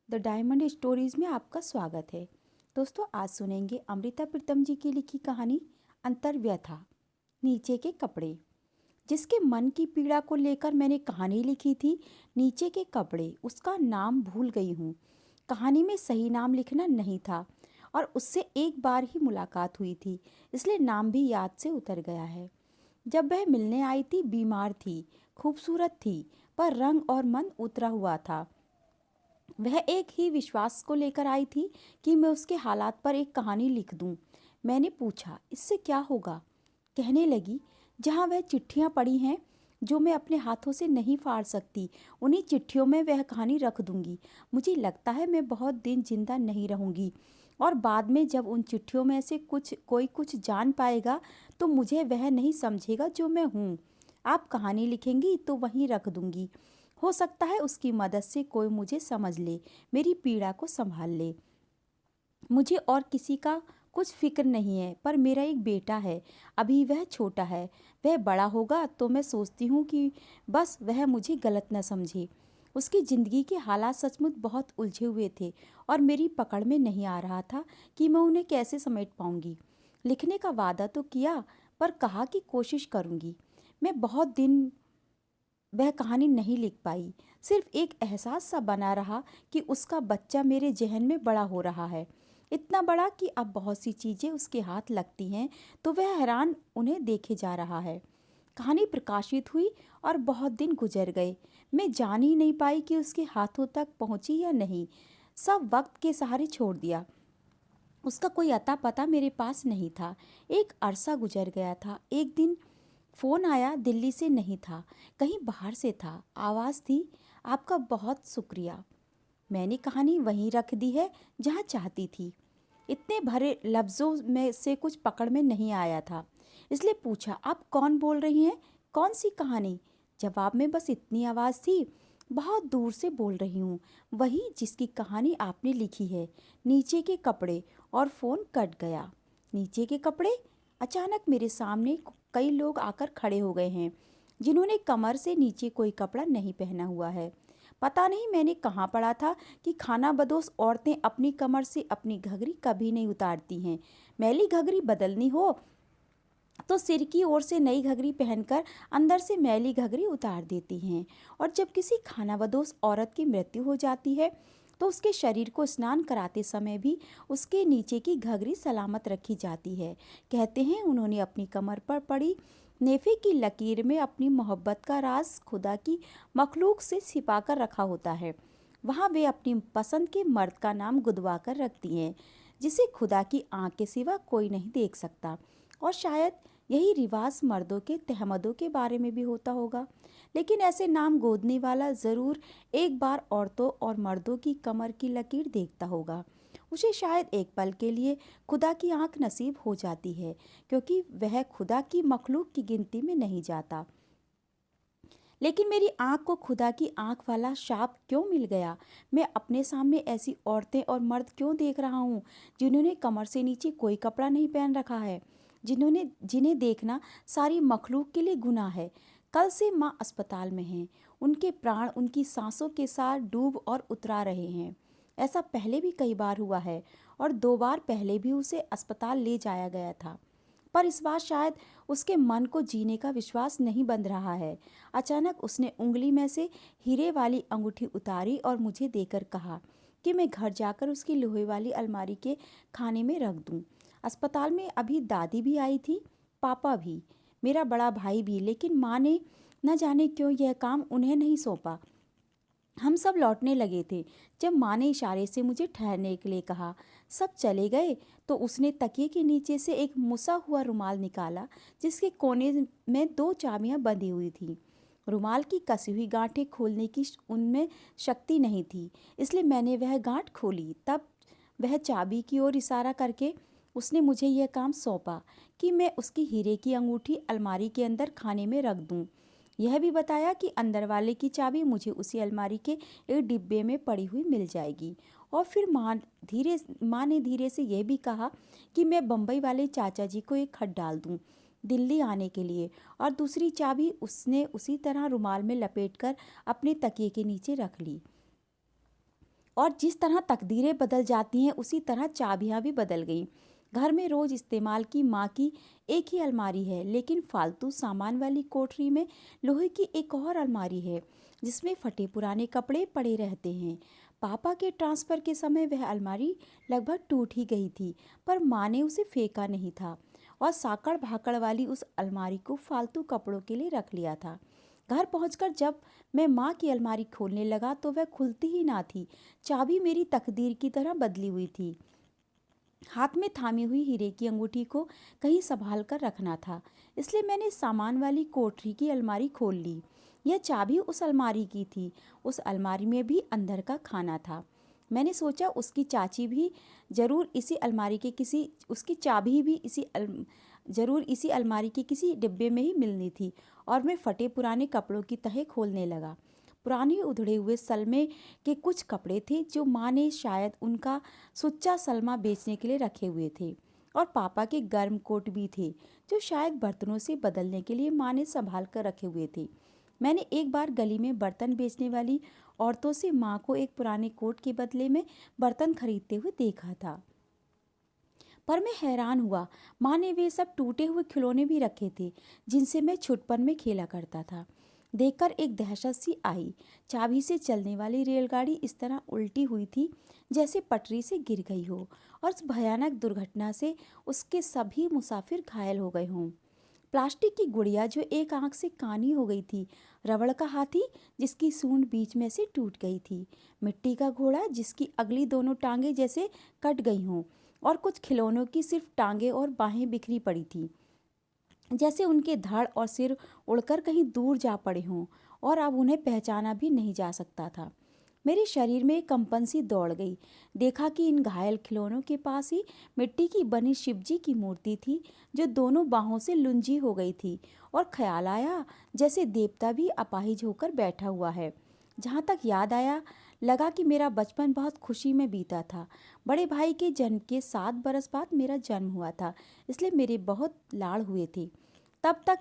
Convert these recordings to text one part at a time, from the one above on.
The diamond stories में आपका स्वागत है। दोस्तों, आज सुनेंगे अमृता प्रीतम जी की लिखी कहानी अंतर्व्यथा, नीचे के कपड़े। जिसके मन की पीड़ा को लेकर मैंने कहानी लिखी थी, नीचे के कपड़े, उसका नाम भूल गई हूँ। कहानी में सही नाम लिखना नहीं था और उससे एक बार ही मुलाकात हुई थी, इसलिए नाम भी याद से उतर गया है। जब वह मिलने आई थी, बीमार थी, खूबसूरत थी, पर रंग और मन उतरा हुआ था। वह एक ही विश्वास को लेकर आई थी कि मैं उसके हालात पर एक कहानी लिख दूं। मैंने पूछा, इससे क्या होगा? कहने लगी, जहाँ वह चिट्ठियाँ पड़ी हैं जो मैं अपने हाथों से नहीं फाड़ सकती, उन्हीं चिट्ठियों में वह कहानी रख दूंगी। मुझे लगता है मैं बहुत दिन जिंदा नहीं रहूंगी और बाद में जब उन चिट्ठियों में से कोई कुछ जान पाएगा तो मुझे वह नहीं समझेगा जो मैं हूँ। आप कहानी लिखेंगी तो वहीं रख दूंगी। हो सकता है उसकी मदद से कोई मुझे समझ ले, मेरी पीड़ा को संभाल ले। मुझे और किसी का कुछ फिक्र नहीं है, पर मेरा एक बेटा है, अभी वह छोटा है। वह बड़ा होगा तो मैं सोचती हूँ कि बस वह मुझे गलत न समझे। उसकी ज़िंदगी के हालात सचमुच बहुत उलझे हुए थे और मेरी पकड़ में नहीं आ रहा था कि मैं उन्हें कैसे समेट पाऊँगी। लिखने का वादा तो किया, पर कहा कि कोशिश करूँगी। मैं बहुत दिन वह कहानी नहीं लिख पाई। सिर्फ एक एहसास सा बना रहा कि उसका बच्चा मेरे जहन में बड़ा हो रहा है, इतना बड़ा कि अब बहुत सी चीज़ें उसके हाथ लगती हैं तो वह हैरान उन्हें देखे जा रहा है। कहानी प्रकाशित हुई और बहुत दिन गुजर गए। मैं जान ही नहीं पाई कि उसके हाथों तक पहुंची या नहीं। सब वक्त के सहारे छोड़ दिया। उसका कोई अता पता मेरे पास नहीं था। एक अरसा गुजर गया था। एक दिन फ़ोन आया, दिल्ली से नहीं था, कहीं बाहर से था। आवाज़ थी, आपका बहुत शुक्रिया। मैंने कहानी वहीं रख दी है जहाँ चाहती थी। इतने भरे लफ्ज़ों में से कुछ पकड़ में नहीं आया था, इसलिए पूछा, आप कौन बोल रही हैं? कौन सी कहानी? जवाब में बस इतनी आवाज़ थी, बहुत दूर से बोल रही हूँ, वही जिसकी कहानी आपने लिखी है, नीचे के कपड़े। और फ़ोन कट गया। नीचे के कपड़े? अचानक मेरे सामने कई लोग आकर खड़े हो गए हैं जिन्होंने कमर से नीचे कोई कपड़ा नहीं पहना हुआ है। पता नहीं मैंने कहाँ पढ़ा था कि खानाबदोश औरतें अपनी कमर से अपनी घघरी कभी नहीं उतारती हैं। मैली घघरी बदलनी हो तो सिर की ओर से नई घघरी पहनकर अंदर से मैली घघरी उतार देती हैं। और जब किसी खानाबदोश औरत की मृत्यु हो जाती है तो उसके शरीर को स्नान कराते समय भी उसके नीचे की घघरी सलामत रखी जाती है। कहते हैं उन्होंने अपनी कमर पर पड़ी नेफे की लकीर में अपनी मोहब्बत का राज खुदा की मखलूक से छिपा कर रखा होता है। वहाँ वे अपनी पसंद के मर्द का नाम गुदवा कर रखती हैं, जिसे खुदा की आंख के सिवा कोई नहीं देख सकता। और शायद यही रिवाज मर्दों के तहमदों के बारे में भी होता होगा। लेकिन ऐसे नाम गोदने वाला ज़रूर एक बार औरतों और मर्दों की कमर की लकीर देखता होगा। उसे शायद एक पल के लिए खुदा की आंख नसीब हो जाती है, क्योंकि वह खुदा की मखलूक की गिनती में नहीं जाता। लेकिन मेरी आंख को खुदा की आंख वाला शाप क्यों मिल गया? मैं अपने सामने ऐसी औरतें और मर्द क्यों देख रहा हूँ जिन्होंने कमर से नीचे कोई कपड़ा नहीं पहन रखा है, जिन्हें देखना सारी मखलूक के लिए गुनाह है। कल से माँ अस्पताल में हैं, उनके प्राण उनकी सांसों के साथ डूब और उतरा रहे हैं। ऐसा पहले भी कई बार हुआ है और 2 बार पहले भी उसे अस्पताल ले जाया गया था, पर इस बार शायद उसके मन को जीने का विश्वास नहीं बंध रहा है। अचानक उसने उंगली में से हीरे वाली अंगूठी उतारी और मुझे देकर कहा कि मैं घर जाकर उसकी लोहे वाली अलमारी के खाने में रख दूं। अस्पताल में अभी दादी भी आई थी, पापा भी, मेरा बड़ा भाई भी, लेकिन माँ ने न जाने क्यों यह काम उन्हें नहीं सौंपा। हम सब लौटने लगे थे जब माँ ने इशारे से मुझे ठहरने के लिए कहा। सब चले गए तो उसने तकिए के नीचे से एक मुसा हुआ रुमाल निकाला, जिसके कोने में 2 चाबियां बंधी हुई थीं। रुमाल की कसी हुई गांठें खोलने की उनमें शक्ति नहीं थी, इसलिए मैंने वह गांठ खोली। तब वह चाबी की ओर इशारा करके उसने मुझे यह काम सौंपा कि मैं उसकी हीरे की अंगूठी अलमारी के अंदर खाने में रख दूं। यह भी बताया कि अंदर वाले की चाबी मुझे उसी अलमारी के एक डिब्बे में पड़ी हुई मिल जाएगी। और फिर माँ ने धीरे से यह भी कहा कि मैं बम्बई वाले चाचा जी को एक खत डाल दूँ दिल्ली आने के लिए, और दूसरी चाबी उसने उसी तरह रुमाल में लपेटकर अपने तकिए के नीचे रख ली। और जिस तरह तकदीरें बदल जाती हैं उसी तरह चाबियां भी बदल गईं। घर में रोज़ इस्तेमाल की माँ की एक ही अलमारी है, लेकिन फालतू सामान वाली कोठरी में लोहे की एक और अलमारी है जिसमें फटे पुराने कपड़े पड़े रहते हैं। पापा के ट्रांसफ़र के समय वह अलमारी लगभग टूट ही गई थी, पर माँ ने उसे फेंका नहीं था और साकड़ भाकड़ वाली उस अलमारी को फालतू कपड़ों के लिए रख लिया था। घर पहुंचकर जब मैं माँ की अलमारी खोलने लगा तो वह खुलती ही ना थी। चाबी मेरी तकदीर की तरह बदली हुई थी। हाथ में थामी हुई हीरे की अंगूठी को कहीं संभाल कर रखना था, इसलिए मैंने सामान वाली कोठरी की अलमारी खोल ली। यह चाबी उस अलमारी की थी। उस अलमारी में भी अंदर का खाना था। मैंने सोचा उसकी चाची भी जरूर इसी अलमारी के किसी उसकी चाबी भी जरूर इसी अलमारी के किसी डिब्बे में ही मिलनी थी। और मैं फटे पुराने कपड़ों की तह खोलने लगा। पुराने उधड़े हुए सलमे के कुछ कपड़े थे जो माँ ने शायद उनका सुच्चा सलमा बेचने के लिए रखे हुए थे, और पापा के गर्म कोट भी थे जो शायद बर्तनों से बदलने के लिए माँ ने संभाल कर रखे हुए थे। मैंने एक बार गली में बर्तन बेचने वाली औरतों से माँ को एक पुराने कोट के बदले में बर्तन खरीदते हुए देखा था, पर मैं हैरान हुआ। माँ ने वे सब टूटे हुए खिलौने भी रखे थे जिनसे मैं छुटपन में खेला करता था। देखकर एक दहशत सी आई। चाबी से चलने वाली रेलगाड़ी इस तरह उल्टी हुई थी जैसे पटरी से गिर गई हो, और उस भयानक दुर्घटना से उसके सभी मुसाफिर घायल हो गए हों। प्लास्टिक की गुड़िया जो एक आंख से कानी हो गई थी, रबड़ का हाथी जिसकी सूंड बीच में से टूट गई थी, मिट्टी का घोड़ा जिसकी अगली दोनों टांगें जैसे कट गई हों, और कुछ खिलौनों की सिर्फ टांगें और बाहें बिखरी पड़ी थी, जैसे उनके धड़ और सिर उड़कर कहीं दूर जा पड़े हों और अब उन्हें पहचाना भी नहीं जा सकता था। मेरे शरीर में एक कंपन सी दौड़ गई। देखा कि इन घायल खिलौनों के पास ही मिट्टी की बनी शिवजी की मूर्ति थी जो दोनों बाहों से लुंजी हो गई थी, और ख्याल आया जैसे देवता भी अपाहिज होकर बैठा हुआ है। जहाँ तक याद आया, लगा कि मेरा बचपन बहुत खुशी में बीता था। बड़े भाई के जन्म के 7 बरस बाद मेरा जन्म हुआ था, इसलिए मेरे बहुत लाड़ हुए थे। तब तक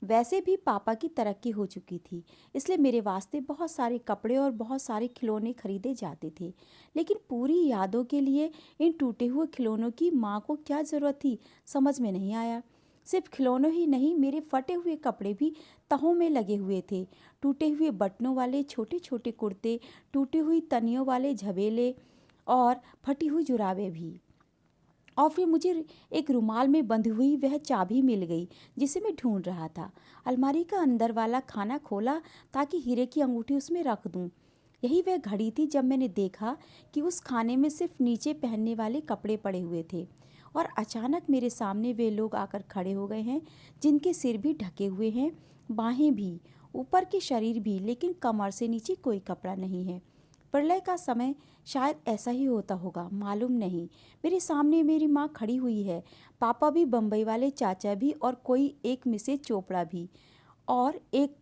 वैसे भी पापा की तरक्की हो चुकी थी, इसलिए मेरे वास्ते बहुत सारे कपड़े और बहुत सारे खिलौने खरीदे जाते थे। लेकिन पूरी यादों के लिए इन टूटे हुए खिलौनों की माँ को क्या ज़रूरत थी, समझ में नहीं आया। सिर्फ खिलौनों ही नहीं, मेरे फटे हुए कपड़े भी तहों में लगे हुए थे। टूटे हुए बटनों वाले छोटे छोटे कुर्ते, टूटी हुई तनियों वाले झबेले और फटी हुई जुराबें भी। और फिर मुझे एक रुमाल में बंधी हुई वह चाबी मिल गई जिसे मैं ढूंढ रहा था। अलमारी का अंदर वाला खाना खोला ताकि हीरे की अंगूठी उसमें रख दूं। यही वह घड़ी थी जब मैंने देखा कि उस खाने में सिर्फ नीचे पहनने वाले कपड़े पड़े हुए थे, और अचानक मेरे सामने वे लोग आकर खड़े हो गए हैं जिनके सिर भी ढके हुए हैं, बाहें भी, ऊपर के शरीर भी, लेकिन कमर से नीचे कोई कपड़ा नहीं है। प्रलय का समय शायद ऐसा ही होता होगा, मालूम नहीं। मेरे सामने मेरी माँ खड़ी हुई है, पापा भी, बम्बई वाले चाचा भी, और कोई एक मिसेज चोपड़ा भी, और एक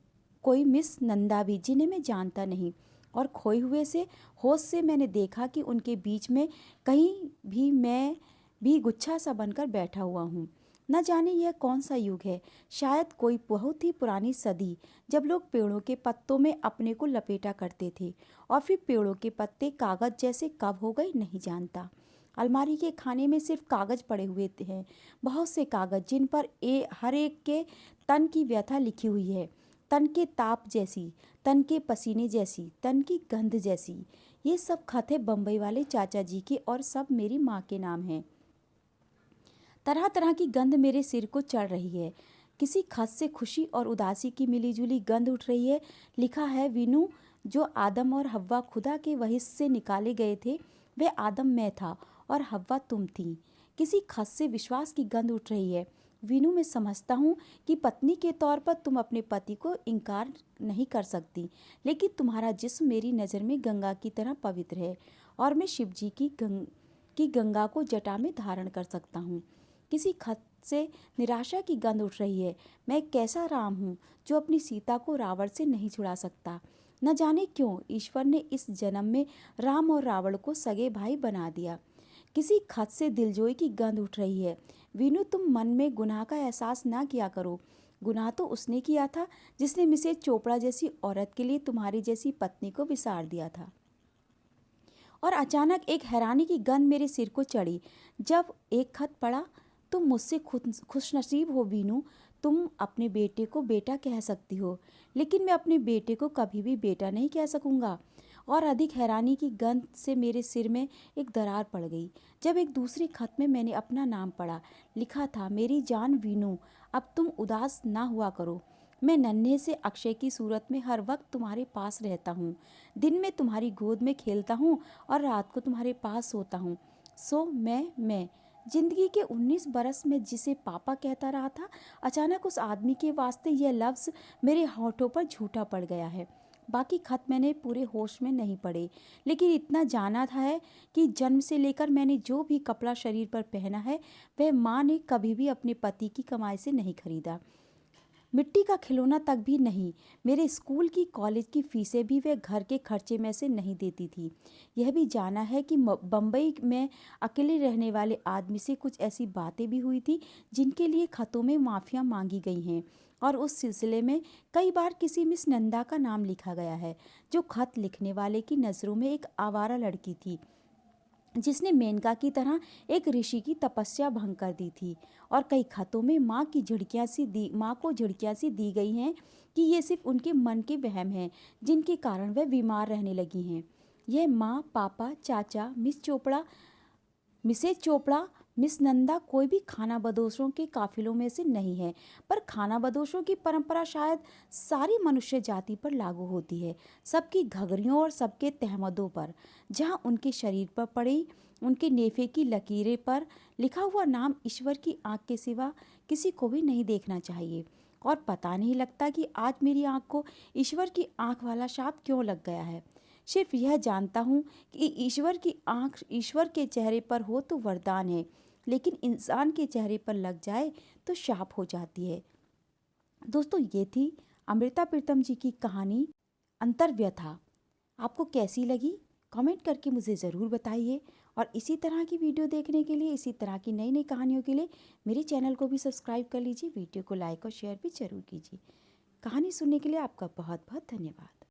कोई मिस नंदा भी जिन्हें मैं जानता नहीं। और खोए हुए से होश से मैंने देखा कि उनके बीच में कहीं भी मैं भी गुच्छा सा बनकर बैठा हुआ हूँ। न जाने यह कौन सा युग है, शायद कोई बहुत ही पुरानी सदी, जब लोग पेड़ों के पत्तों में अपने को लपेटा करते थे, और फिर पेड़ों के पत्ते कागज जैसे कब हो गए नहीं जानता। अलमारी के खाने में सिर्फ कागज पड़े हुए हैं, बहुत से कागज जिन पर हर एक के तन की व्यथा लिखी हुई है, तन के ताप जैसी, तन के पसीने जैसी, तन की गंध जैसी। ये सब खत है बम्बई वाले चाचा जी के, और सब मेरी माँ के नाम हैं। तरह तरह की गंध मेरे सिर को चढ़ रही है। किसी खत से खुशी और उदासी की मिलीजुली गंध उठ रही है। लिखा है, वीनू, जो आदम और हव्वा खुदा के वहिस से निकाले गए थे, वह आदम मैं था और हव्वा तुम थी। किसी खत से विश्वास की गंध उठ रही है। वीनू, मैं समझता हूँ कि पत्नी के तौर पर तुम अपने पति को इनकार नहीं कर सकती, लेकिन तुम्हारा जिस्म मेरी नज़र में गंगा की तरह पवित्र है, और मैं शिव जी की गंगा को जटा में धारण कर सकता हूँ। किसी खत से निराशा की गंध उठ रही है। मैं एक कैसा राम हूँ जो अपनी सीता को रावण से नहीं छुड़ा सकता। न जाने क्यों ईश्वर ने इस जन्म में राम और रावण को सगे भाई बना दिया। किसी खत से दिलजोई की गंध उठ रही है। वीनू, तुम मन में गुनाह का एहसास ना किया करो। गुनाह तो उसने किया था जिसने मिसेज चोपड़ा जैसी औरत के लिए तुम्हारी जैसी पत्नी को विसार दिया था। और अचानक एक हैरानी की गंध मेरे सिर को चढ़ी। जब एक खत पढ़ा, तुम मुझसे खुद खुशनसीब हो वीनू, तुम अपने बेटे को बेटा कह सकती हो, लेकिन मैं अपने बेटे को कभी भी बेटा नहीं कह सकूंगा। और अधिक हैरानी की गंध से मेरे सिर में एक दरार पड़ गई जब एक दूसरे खत में मैंने अपना नाम पढ़ा। लिखा था, मेरी जान वीनू, अब तुम उदास ना हुआ करो। मैं नन्हे से अक्षय की सूरत में हर वक्त तुम्हारे पास रहता हूँ। दिन में तुम्हारी गोद में खेलता हूँ और रात को तुम्हारे पास सोता हूँ। सो मैं जिंदगी के 19 बरस में जिसे पापा कहता रहा था, अचानक उस आदमी के वास्ते यह लफ्ज़ मेरे होठों पर झूठा पड़ गया है। बाकी खत मैंने पूरे होश में नहीं पढ़े, लेकिन इतना जाना था है कि जन्म से लेकर मैंने जो भी कपड़ा शरीर पर पहना है, वह माँ ने कभी भी अपने पति की कमाई से नहीं खरीदा। मिट्टी का खिलौना तक भी नहीं। मेरे स्कूल की, कॉलेज की फीसें भी वह घर के खर्चे में से नहीं देती थी। यह भी जाना है कि बम्बई में अकेले रहने वाले आदमी से कुछ ऐसी बातें भी हुई थी जिनके लिए खतों में माफ़ियाँ मांगी गई हैं, और उस सिलसिले में कई बार किसी मिस नंदा का नाम लिखा गया है, जो खत लिखने वाले की नज़रों में एक आवारा लड़की थी जिसने मेनका की तरह एक ऋषि की तपस्या भंग कर दी थी। और कई खतों में माँ को झिड़कियाँ सी दी गई हैं कि ये सिर्फ उनके मन के वहम हैं, जिनके कारण वह बीमार रहने लगी हैं। यह माँ, पापा, चाचा, मिसेज चोपड़ा, मिस नंदा कोई भी खानाबदोशों के काफिलों में से नहीं है, पर खानाबदोशों की परंपरा शायद सारी मनुष्य जाति पर लागू होती है, सबकी घघरियों और सबके तहमदों पर। जहाँ उनके शरीर पर पड़ी उनके नेफे की लकीरें पर लिखा हुआ नाम ईश्वर की आँख के सिवा किसी को भी नहीं देखना चाहिए। और पता नहीं लगता कि आज मेरी आँख को ईश्वर की आँख वाला शाप क्यों लग गया है। सिर्फ यह जानता हूँ कि ईश्वर की आँख ईश्वर के चेहरे पर हो तो वरदान है, लेकिन इंसान के चेहरे पर लग जाए तो शाप हो जाती है। दोस्तों, ये थी अमृता प्रीतम जी की कहानी अंतर्व्यथा। आपको कैसी लगी कमेंट करके मुझे ज़रूर बताइए, और इसी तरह की वीडियो देखने के लिए, इसी तरह की नई नई कहानियों के लिए मेरे चैनल को भी सब्सक्राइब कर लीजिए। वीडियो को लाइक और शेयर भी ज़रूर कीजिए। कहानी सुनने के लिए आपका बहुत बहुत धन्यवाद।